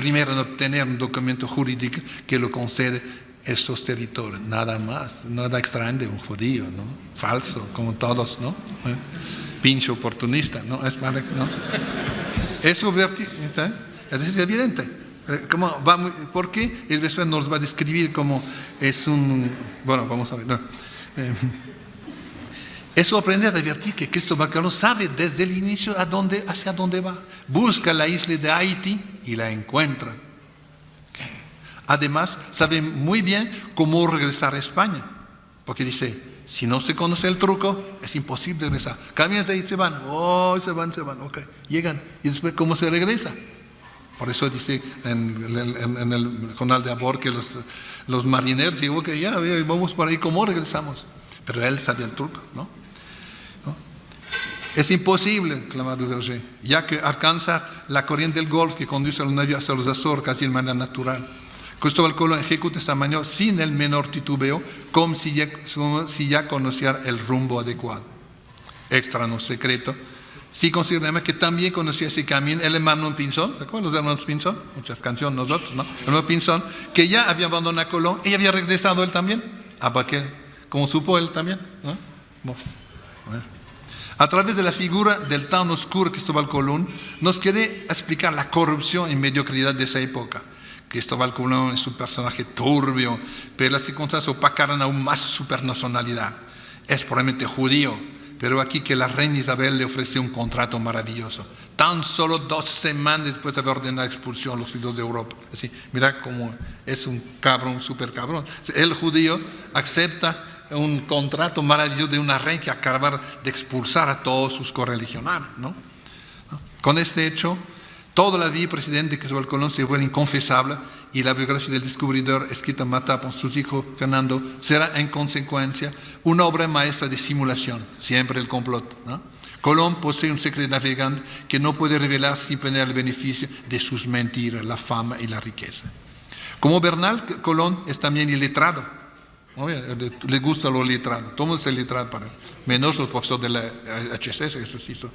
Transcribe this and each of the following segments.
primero en obtener un documento jurídico que lo concede estos territorios. Nada más, nada extraño de un judío, ¿no? Falso, como todos, ¿no? Pinche oportunista, ¿no? Es evidente. ¿Por qué? El después nos va a describir como es un... Bueno, vamos a ver. No. Es sorprendente advertir que Cristóbal Colón sabe desde el inicio hacia dónde va. Busca la isla de Haití y la encuentra. Además, sabe muy bien cómo regresar a España. Porque dice, si no se conoce el truco, es imposible regresar. Caminan y se van. Oh, se van. Ok, llegan. Y después, ¿cómo se regresa? Por eso dice en el jornal de Abor que los marineros digo que ya vamos por ahí, ¿cómo regresamos? Pero él sabe el truco, ¿no? Es imposible, clama Duverger, ya que alcanza la corriente del Golfo que conduce a los navíos hacia los Azores casi de manera natural. Cristóbal Colón ejecuta esta maniobra sin el menor titubeo, como si ya conociera el rumbo adecuado. Extra no secreto. Sí consideramos que también conocía ese camino el hermano Pinzón, ¿se acuerdan los hermanos Pinzón? Muchas canciones nosotros, ¿no? El hermano Pinzón, que ya había abandonado a Colón y había regresado él también, como supo él también, ¿no? Bueno. A través de la figura del tan oscuro Cristóbal Colón, nos quiere explicar la corrupción y mediocridad de esa época. Cristóbal Colón es un personaje turbio, pero las circunstancias opacaron aún más su personalidad. Es probablemente judío, pero aquí que la reina Isabel le ofreció un contrato maravilloso. Tan solo 2 semanas después de haber ordenado la expulsión a los judíos de Europa. Así, mira cómo es un cabrón, súper cabrón. El judío acepta un contrato maravilloso de una reina que acabar de expulsar a todos sus correligionarios, ¿no? Con este hecho, toda la vida presidente de Cristóbal Colón se vuelve inconfesable y la biografía del descubridor, escrita más por sus hijos Fernando, será en consecuencia una obra maestra de simulación, siempre el complot, ¿no? Colón posee un secreto navegante que no puede revelar sin tener el beneficio de sus mentiras, la fama y la riqueza. Como Bernal, Colón es también iletrado. Le gusta lo letrado, todo es letrado para menos los profesores de la HSS, eso sí hizo.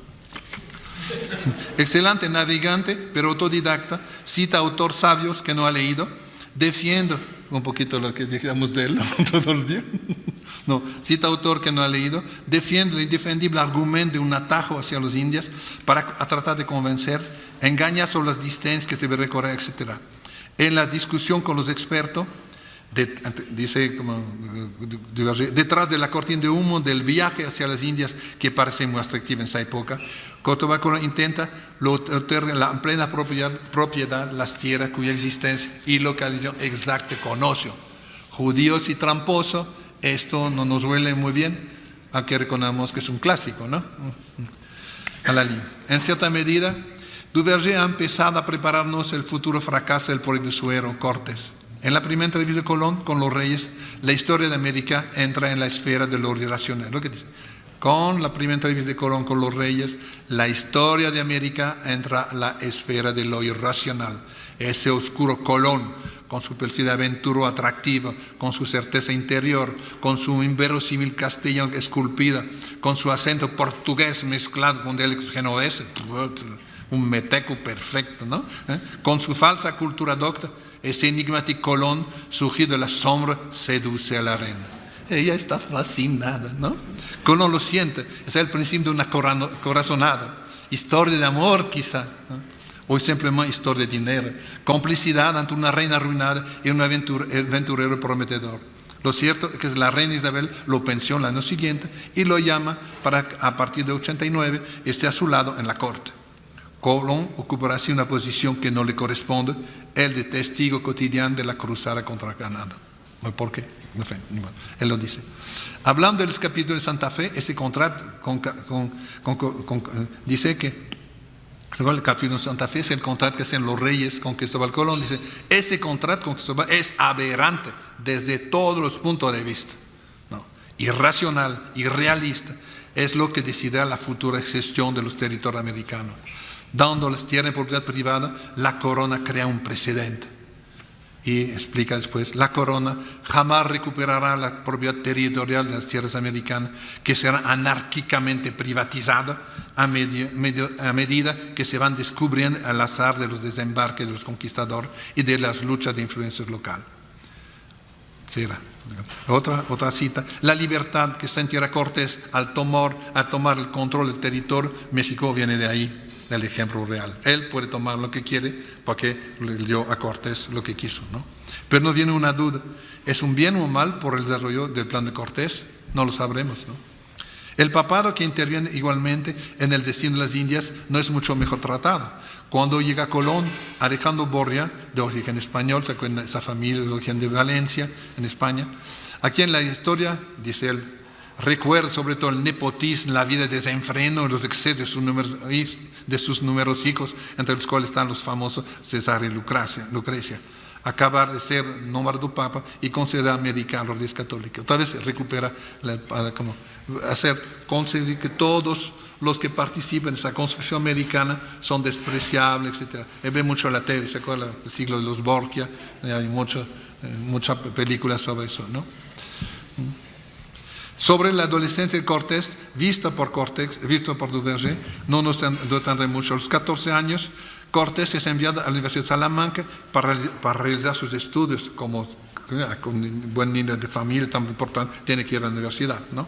Excelente navegante, pero autodidacta, cita autores sabios que no ha leído, defiende un poquito lo que dijimos de él todo el día. No, cita autor que no ha leído, defiende el indefendible argumento de un atajo hacia los indios para tratar de convencer, engaña sobre las distancias que se debe recorrer, etc. En la discusión con los expertos, dice como detrás de la cortina de humo del viaje hacia las Indias, que parece muy atractiva en esa época, Cristóbal Colón intenta la plena propiedad las tierras cuya existencia y localización exacta conoce. Judíos y tramposos, esto no nos huele muy bien, aunque reconocemos que es un clásico, ¿no? En cierta medida, Duverger ha empezado a prepararnos el futuro fracaso del proyecto de su héroe Cortés. En la primera entrevista de Colón con los reyes, la historia de América entra en la esfera de lo irracional. Lo que dice, con la primera entrevista de Colón con los reyes, la historia de América entra en la esfera de lo irracional. Ese oscuro Colón, con su perfil aventurero atractivo, con su certeza interior, con su inverosímil castellano esculpida, con su acento portugués mezclado con dialectos genoveses, un meteco perfecto, ¿no? Con su falsa cultura docta, ese enigmático Colón, surgido de la sombra, seduce a la reina. Ella está fascinada, ¿no? Colón lo siente, es el principio de una corazonada, historia de amor quizá, ¿no? O simplemente historia de dinero, complicidad ante una reina arruinada y un aventurero prometedor. Lo cierto es que la reina Isabel lo pensó el año siguiente y lo llama para, a partir de 89, esté a su lado en la corte. Colón ocupará así una posición que no le corresponde, el de testigo cotidiano de la cruzada contra Granada. ¿Por qué? En fin, él lo dice. Hablando del capítulo de Santa Fe, ese contrato dice que el capítulo de Santa Fe es el contrato que hacen los reyes con Cristóbal Colón. Dice, ese contrato con Cristóbal es aberrante desde todos los puntos de vista, ¿no? Irracional, irrealista. Es lo que decidirá la futura gestión de los territorios americanos. Dando las tierras en propiedad privada, la corona crea un precedente. Y explica después, la corona jamás recuperará la propiedad territorial de las tierras americanas, que será anárquicamente privatizada a medida que se van descubriendo al azar de los desembarques de los conquistadores y de las luchas de influencias locales. Otra cita, la libertad que sentirá Cortés al tomar el control del territorio, México viene de ahí, del ejemplo real. Él puede tomar lo que quiere porque le dio a Cortés lo que quiso, ¿no? Pero no viene una duda, ¿es un bien o un mal por el desarrollo del plan de Cortés? No lo sabremos, ¿no? El papado, que interviene igualmente en el destino de las Indias, no es mucho mejor tratado. Cuando llega Colón, Alejandro Borja, de origen español, se acuerdan de esa familia de origen de Valencia, en España, aquí en la historia, dice él, recuerda sobre todo el nepotismo, la vida de desenfreno y los excesos de sus numerosos hijos, entre los cuales están los famosos César y Lucrecia. Acabar de ser nombrado papa y considerar americano la Iglesia Católica. Otra vez recupera, conseguir que todos los que participan en esa construcción americana son despreciables, etc. Ve mucho la tele, ¿se acuerda? El siglo de los Borgia, hay muchas películas sobre eso, ¿no? Sobre la adolescencia de Cortés, vista por Duverger, no nos detendré mucho. A los 14 años, Cortés es enviado a la Universidad de Salamanca para realizar sus estudios, como un buen niño de familia tan importante, tiene que ir a la universidad, ¿no?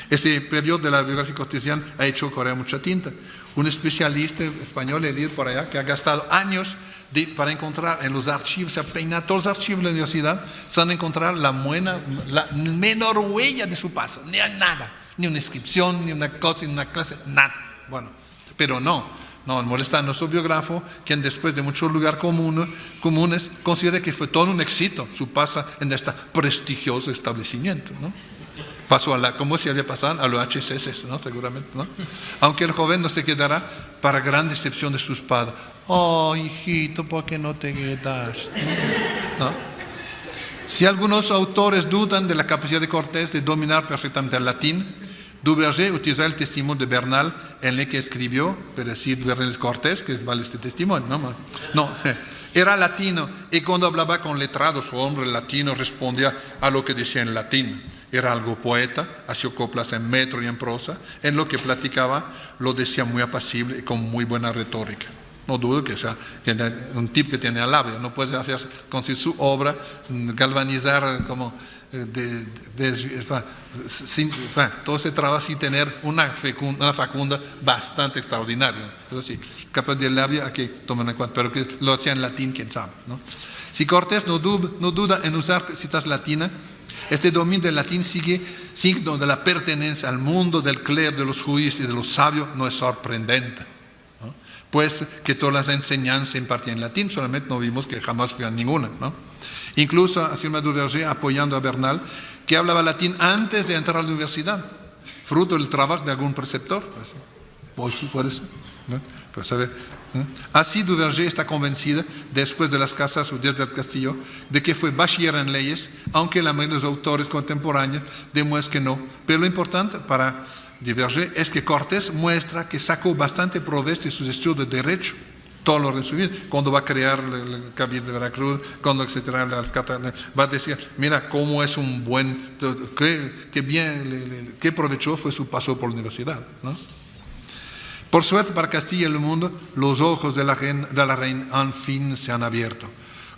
Ese periodo de la biografía cortesiana ha hecho correr mucha tinta. Un especialista español, he leído por allá, que ha gastado años para encontrar en los archivos, se ha peinado todos los archivos de la universidad, se han encontrado la menor huella de su paso, ni nada, ni una inscripción, ni una cosa, ni una clase, nada. Bueno, pero no molesta a nuestro biógrafo, quien después de muchos lugares comunes considera que fue todo un éxito su paso en este prestigioso establecimiento, ¿no? Pasó como si había pasado a los HCC, ¿no? Seguramente, ¿no? Aunque el joven no se quedará, para gran decepción de sus padres. Oh, hijito, ¿por qué no te quedas? ¿No? Si algunos autores dudan de la capacidad de Cortés de dominar perfectamente el latín, Duverger utilizó el testimonio de Bernal en el que escribió, pero sí Duverger Cortés, que vale este testimonio, no, era latino, y cuando hablaba con letrados o hombre latino respondía a lo que decía en latín. Era algo poeta, hacía coplas en metro y en prosa, en lo que platicaba lo decía muy apacible y con muy buena retórica. No dudo que sea un tipo que tiene labia, no puede hacer con su obra galvanizar como todo ese trabajo sin tener una facunda bastante extraordinaria. Eso sí, capaz de labia hay que tomar en cuenta, pero que lo hacía en latín, quién sabe, ¿no? Si Cortés no duda en usar citas latinas, este dominio del latín signo de la pertenencia al mundo del clero, de los judíos y de los sabios, no es sorprendente, ¿no? Pues que todas las enseñanzas se impartían en latín, solamente no vimos que jamás fue ninguna, ¿no? Incluso afirma Duverger, apoyando a Bernal, que hablaba latín antes de entrar a la universidad, fruto del trabajo de algún preceptor. Puede ser, ¿no? Pues, así Duverger está convencida, después de las casas o desde el castillo, de que fue bachiller en leyes, aunque la mayoría de los autores contemporáneos demuestran que no. Pero lo importante para Duverger es que Cortés muestra que sacó bastante provecho de sus estudios de derecho, todo lo resumido, cuando va a crear el Cabildo de Veracruz, cuando etcétera, va a decir, mira cómo es un buen, qué provechoso fue su paso por la universidad, ¿no? Por suerte para Castilla y el mundo, los ojos de la reina en fin se han abierto.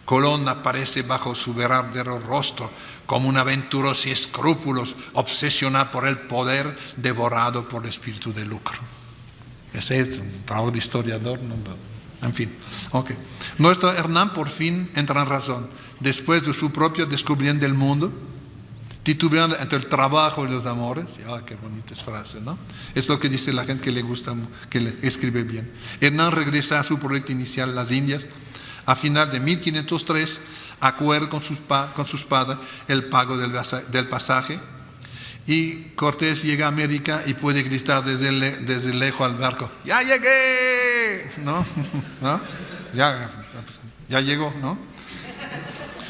Colón aparece bajo su verdadero rostro como un aventuroso y escrúpulos, obsesionado por el poder, devorado por el espíritu de lucro. Ese es un trabajo de historiador, ¿no? En fin, okay. Nuestro Hernán por fin entra en razón, después de su propio descubrimiento del mundo, titubeando entre el trabajo y los amores. Qué bonitas frases, ¿no? Es lo que dice la gente que le gusta, que le escribe bien. Hernán regresa a su proyecto inicial, las Indias, a final de 1503, acuerda con sus padres el pago del pasaje, y Cortés llega a América y puede gritar desde lejos al barco, ¡ya llegué! ¿No? Ya llegó, ¿no?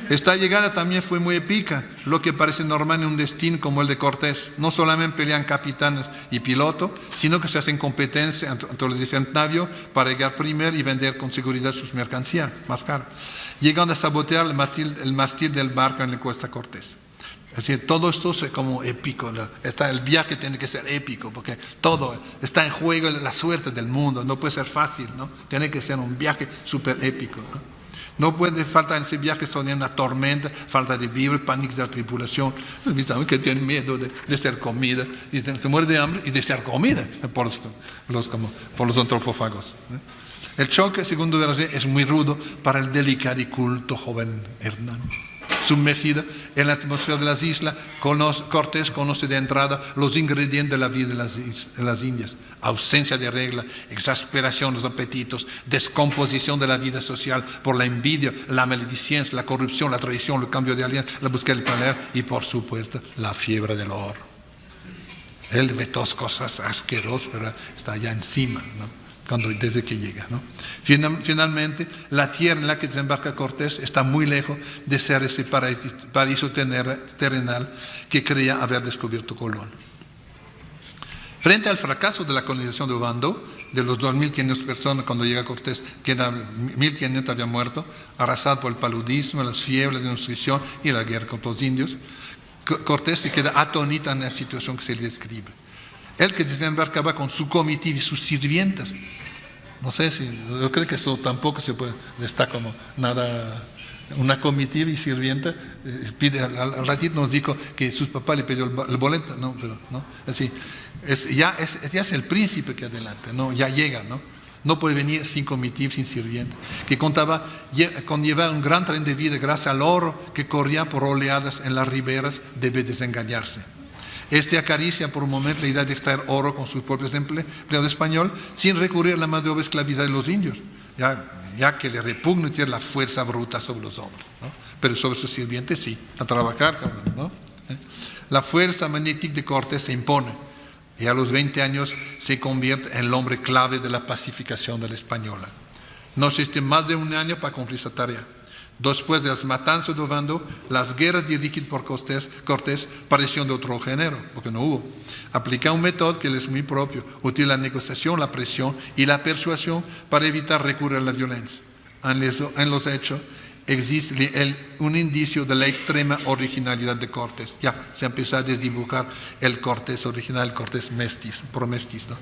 Esta llegada también fue muy épica, lo que parece normal en un destino como el de Cortés. No solamente pelean capitanes y pilotos, sino que se hacen competencia entre los diferentes navios para llegar primero y vender con seguridad sus mercancías más caras. llegando a sabotear el mástil del barco en la Costa Cortés. Es decir, todo esto es como épico, ¿no? El viaje tiene que ser épico, porque todo está en juego, la suerte del mundo, no puede ser fácil, ¿no? Tiene que ser un viaje súper épico, ¿no? No puede faltar en ese viaje sonar una tormenta, falta de vivir, pánico de la tripulación, que tienen miedo de ser comida, y se muere de hambre y de ser comida por los antropófagos, ¿no? El choque, según Duverger, es muy rudo para el delicado y culto joven Hernán. Sumergida en la atmósfera de las islas, Cortés conoce de entrada los ingredientes de la vida de las Indias: ausencia de regla, exasperación de los apetitos, descomposición de la vida social por la envidia, la maledicencia, la corrupción, la traición, el cambio de alianza, la búsqueda del poder y, por supuesto, la fiebre del oro. Él ve todas cosas asquerosas, pero está allá encima, ¿no? Desde que llega, ¿no? Finalmente, la tierra en la que desembarca Cortés está muy lejos de ser ese paraíso terrenal que creía haber descubierto Colón. Frente al fracaso de la colonización de Ovando, de los 2.500 personas cuando llega Cortés, que 1.500 habían muerto, arrasado por el paludismo, las fiebres, la nutrición y la guerra contra los indios, Cortés se queda atónito en la situación que se le describe. Él que desembarcaba con su comitiva y sus sirvientas. No sé si, yo creo que eso tampoco se puede, está como nada, una comitiva y sirvienta, pide, al ratito nos dijo que sus papás le pidió el boleto, no, pero, ¿no? Así, ya es el príncipe que adelanta, ¿no? Ya llega, ¿no? No puede venir sin comitiva, sin sirvienta, que contaba con llevar un gran tren de vida gracias al oro que corría por oleadas en las riberas, debe desengañarse. Este acaricia por un momento la idea de extraer oro con sus propios empleados españoles sin recurrir a la mano de obra esclavizada de los indios, ya que le repugna y tiene la fuerza bruta sobre los hombres, ¿no? Pero sobre sus sirvientes sí, a trabajar, ¿no? La fuerza magnética de Cortés se impone y a los 20 años se convierte en el hombre clave de la pacificación de la española. No existe más de un año para cumplir esa tarea. Después de las matanzas de Ovando, las guerras dirigidas por Cortés parecieron de otro género, porque no hubo. Aplica un método que le es muy propio, utiliza la negociación, la presión y la persuasión para evitar recurrir a la violencia. En los hechos existe un indicio de la extrema originalidad de Cortés. Ya se empezó a desdibujar el Cortés original, el Cortés mestizo, ¿no?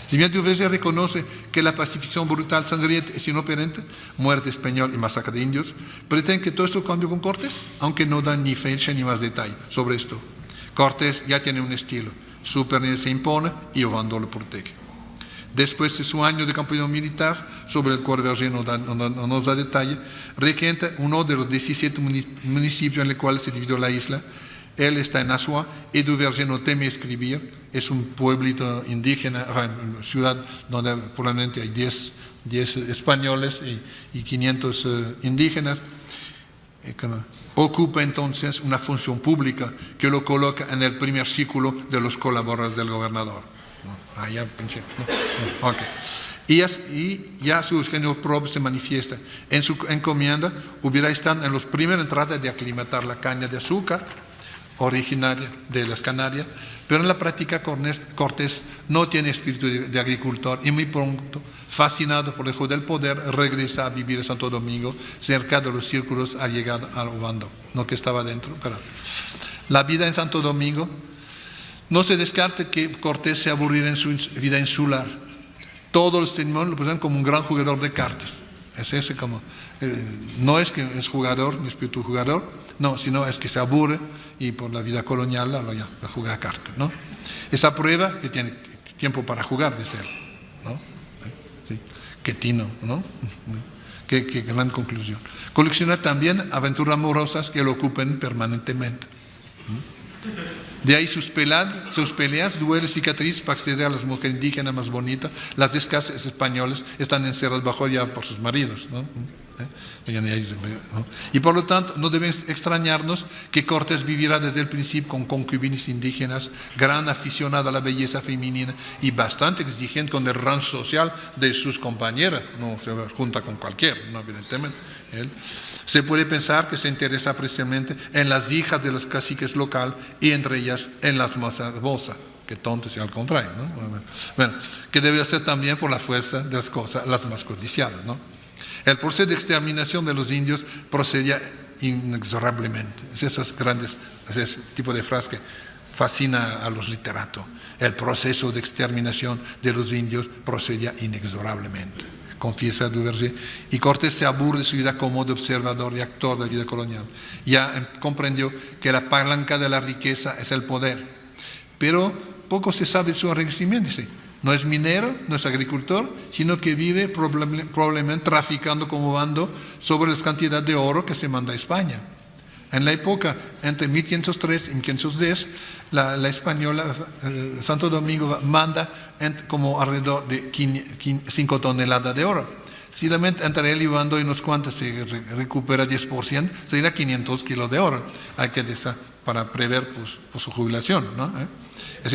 Si bien Duverger reconoce que la pacificación brutal, sangrienta es inoperante, muerte español y masacre de indios, pretende que todo esto cambie con Cortés, aunque no dan ni fecha ni más detalle sobre esto. Cortés ya tiene un estilo, su permanencia se impone y Ovando lo protege. Después de su año de campaña militar, sobre el cual Duverger no nos da detalle, regenta uno de los 17 municipios en los cuales se dividió la isla. Él está en Azua y Duverger no teme escribir. Es un pueblito indígena, una ciudad donde probablemente hay 10 españoles y 500 indígenas. Ocupa entonces una función pública que lo coloca en el primer círculo de los colaboradores del gobernador. Ya pensé. Okay. Y ya su genio propio se manifiesta. En su encomienda hubiera estado en los primeros en tratar de aclimatar la caña de azúcar originaria de las Canarias, pero en la práctica Cortés no tiene espíritu de agricultor y muy pronto, fascinado por el juego del poder, regresa a vivir en Santo Domingo, cerca de los círculos allegados al Ovando, no que estaba dentro, pero la vida en Santo Domingo. No se descarta que Cortés se aburriera en su vida insular. Todos los testimonios lo presentan como un gran jugador de cartas. Es ese como, no es que es jugador, ni espíritu jugador, no, sino es que se aburre y por la vida colonial la juega a cartas, ¿no? Esa prueba que tiene tiempo para jugar, dice él, ¿no? Sí. Qué tino, ¿no? Qué gran conclusión. Colecciona también aventuras amorosas que lo ocupen permanentemente. De ahí sus peleas, duelos, cicatrices para acceder a las mujeres indígenas más bonitas. Las escasas españoles están encerradas bajo llave por sus maridos, ¿no? Y por lo tanto, no deben extrañarnos que Cortés viviera desde el principio con concubinas indígenas, gran aficionado a la belleza femenina y bastante exigente con el rango social de sus compañeras. No se junta con cualquiera, no, evidentemente. Se puede pensar que se interesa precisamente en las hijas de los caciques locales y entre ellas en las más hermosas, que tontos y al contrario, ¿no? Bueno, que debería ser también por la fuerza de las cosas las más codiciadas, ¿no? El proceso de exterminación de los indios procedía inexorablemente. Ese tipo de frase que fascina a los literatos. El proceso de exterminación de los indios procedía inexorablemente, confiesa Duverger, y Cortés se aburre de su vida como de observador y actor de la vida colonial. Ya comprendió que la palanca de la riqueza es el poder, pero poco se sabe de su enriquecimiento, dice. No es minero, no es agricultor, sino que vive probablemente traficando como bando sobre la cantidad de oro que se manda a España. En la época, entre 1503 y 1510, la española, Santo Domingo, manda como alrededor de 5 toneladas de oro. Solamente entre él y Bando y unos cuantos se recupera 10%, sería 500 kilos de oro. Hay que decir, para prever pues, su jubilación, ¿no? Es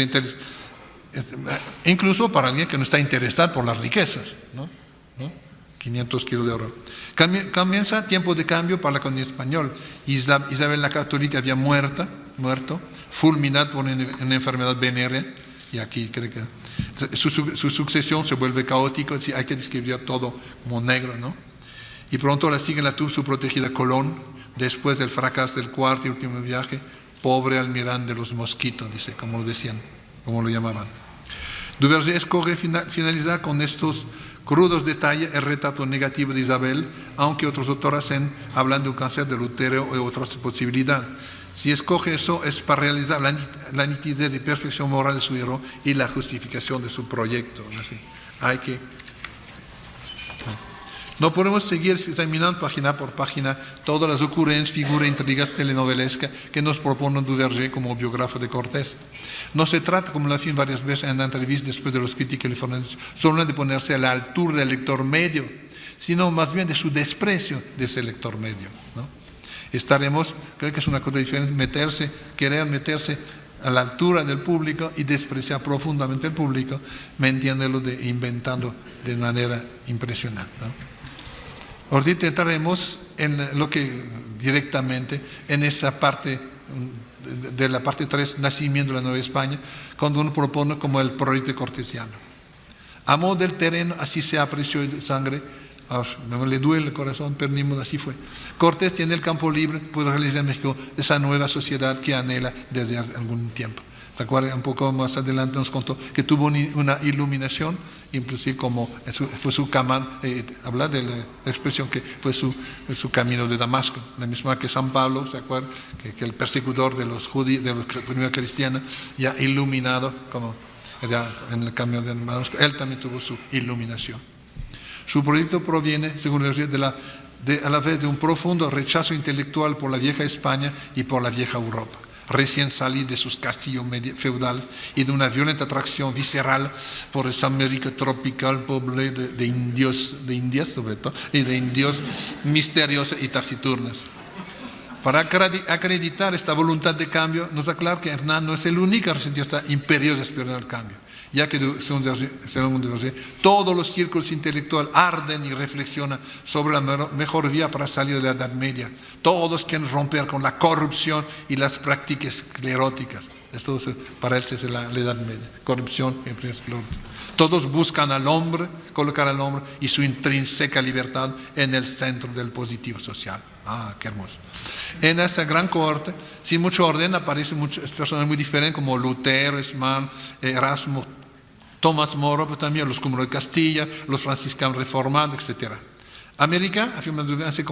incluso para alguien que no está interesado por las riquezas, ¿no? 500 kilos de oro. Comienza tiempo de cambio para la colonia española. Isabel la Católica había muerto, fulminada por una enfermedad venérea, y aquí creo que su sucesión se vuelve caótica, hay que describir todo como negro, ¿no? Y pronto la sigue su protegida Colón, después del fracaso del cuarto y último viaje, pobre almirante de los mosquitos, dice, como lo decían, como lo llamaban. Duverger escoge finalizar con estos crudos detalles el retrato negativo de Isabel, aunque otros autores hablan de un cáncer del útero o otras posibilidades. Si escoge eso es para realizar la nitidez y perfección moral de su héroe y la justificación de su proyecto. Así. No podemos seguir examinando página por página todas las ocurrencias, figuras, intrigas telenovelescas que nos propone Duverger como biógrafo de Cortés. No se trata, como lo afirma varias veces en la entrevista después de los críticos californianos, solo de ponerse a la altura del lector medio, sino más bien de su desprecio de ese lector medio, ¿no? Creo que es una cosa diferente, querer meterse a la altura del público y despreciar profundamente al público, mintiéndolo inventando de manera impresionante, ¿no? Ahorita entraremos en lo que directamente, en esa parte de la parte 3, nacimiento de la Nueva España, cuando uno propone como el proyecto cortesiano. Amor del terreno, así se apreció de sangre, me le duele el corazón, pero ni modo, así fue. Cortés tiene el campo libre, puede realizar en México esa nueva sociedad que anhela desde algún tiempo. ¿Te acuerdas? Un poco más adelante nos contó que tuvo una iluminación, inclusive como fue su camino, habla de la expresión que fue su camino de Damasco, la misma que San Pablo, ¿se acuerdan? Que el perseguidor de los judíos, de los primeros cristianos, ya iluminado, como ya en el camino de Damasco, él también tuvo su iluminación. Su proyecto proviene, según el a la vez de un profundo rechazo intelectual por la vieja España y por la vieja Europa, recién salí de sus castillos feudales y de una violenta atracción visceral por esa América tropical pobre de indias sobre todo, y de indios misteriosos y taciturnos. Para acreditar esta voluntad de cambio, nos aclara que Hernán no es el único resentista imperioso esperando el cambio, ya que, según Duverger, todos los círculos intelectuales arden y reflexionan sobre la mejor vía para salir de la Edad Media. Todos quieren romper con la corrupción y las prácticas escleróticas. Esto para él es la Edad Media, corrupción y esclerótica. Todos buscan al hombre, colocar al hombre y su intrínseca libertad en el centro del positivo social. Ah, qué hermoso. En esa gran cohorte, sin mucho orden, aparecen muchas personas muy diferentes como Lutero, Esmán, Erasmo, Tomás Moro, pero también los Cúmulos de Castilla, los franciscanos reformados, etc. América, afirmando en ese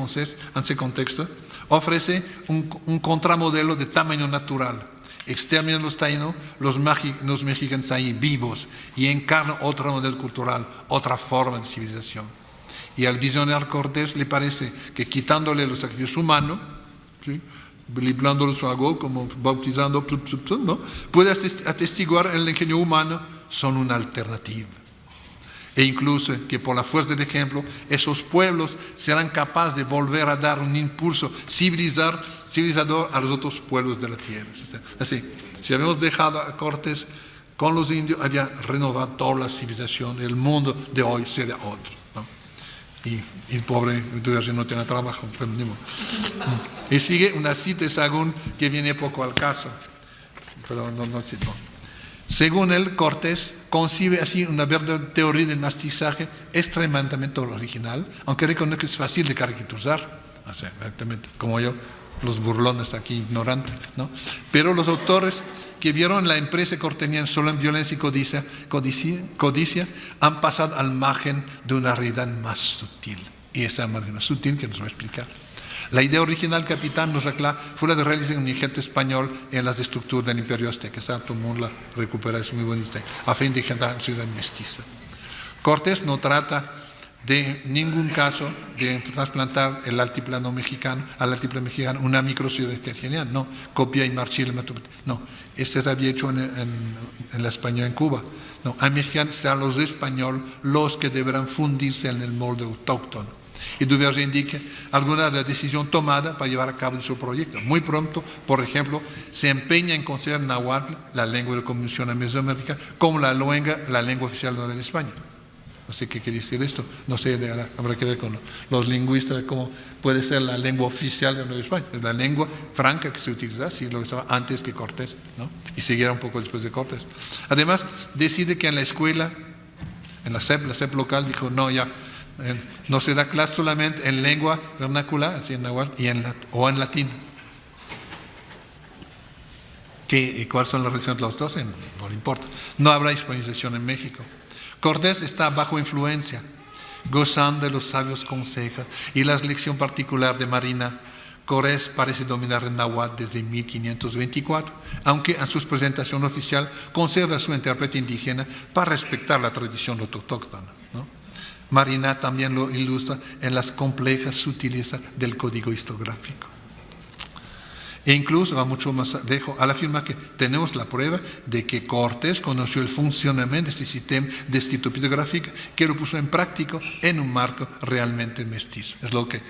contexto, ofrece un contramodelo de tamaño natural. Exterminan los taínos, los mexicanos ahí vivos y encarnan otro modelo cultural, otra forma de civilización. Y al visionario Cortés le parece que quitándole los sacrificios humanos, ¿sí?, librándolo su agua, como bautizando, ¿no?, puede atestiguar el ingenio humano son una alternativa. E incluso que por la fuerza del ejemplo, esos pueblos serán capaces de volver a dar un impulso civilizador a los otros pueblos de la tierra. Así, si habíamos dejado a Cortés con los indios, había renovado toda la civilización, el mundo de hoy sería otro, ¿no? Y el pobre Duverger no tiene trabajo, pero ni modo. Y sigue una cita de Sahagún que viene poco al caso, pero no cito. Según él, Cortés concibe así una verdadera teoría del mestizaje extremadamente original, aunque reconoce que es fácil de caricaturizar, o sea, exactamente, como yo, los burlones aquí ignorantes, ¿no? Pero los autores que vieron la empresa corteniana solo en violencia y codicia han pasado al margen de una realidad más sutil, y esa margen más sutil que nos va a explicar. La idea original, capitán, nos aclara, fue la de realizar un ejército español en las estructuras del Imperio Azteca. Esa todo el mundo la recupera, es muy bonita, a fin de generar una ciudad mestiza. Cortés no trata de ningún caso de trasplantar el altiplano mexicano al altiplano mexicano, una microciudad genial, no, copia y marchil, no, este se había hecho en la España en Cuba. No, a mexicanos serán los españoles los que deberán fundirse en el molde autóctono. Y Duverger indica alguna de la decisión tomada para llevar a cabo su proyecto. Muy pronto, por ejemplo, se empeña en considerar náhuatl, la lengua de comunicación en Mesoamérica, como la lengua oficial de España. No sé qué quiere decir esto, no sé, habrá que ver con los lingüistas cómo puede ser la lengua oficial de Nueva España. Es la lengua franca que se utiliza, sí, lo estaba antes que Cortés, ¿no? Y seguirá un poco después de Cortés. Además, decide que en la escuela, en la SEP local, dijo, no, ya, no se da clase solamente en lengua vernacular, así en náhuatl, o en latín. ¿Cuáles son las relaciones de los dos? No le importa. No habrá hispanización en México. Cortés está bajo influencia, gozando de los sabios consejos y la lección particular de Marina. Cortés parece dominar el náhuatl desde 1524, aunque en su presentación oficial conserva su intérprete indígena para respetar la tradición autóctona, ¿no? Marina también lo ilustra en las complejas sutilezas del código historiográfico. E incluso va mucho más lejos al afirmar que tenemos la prueba de que Cortés conoció el funcionamiento de este sistema de escritura pictográfica que lo puso en práctica en un marco realmente mestizo. Es lo que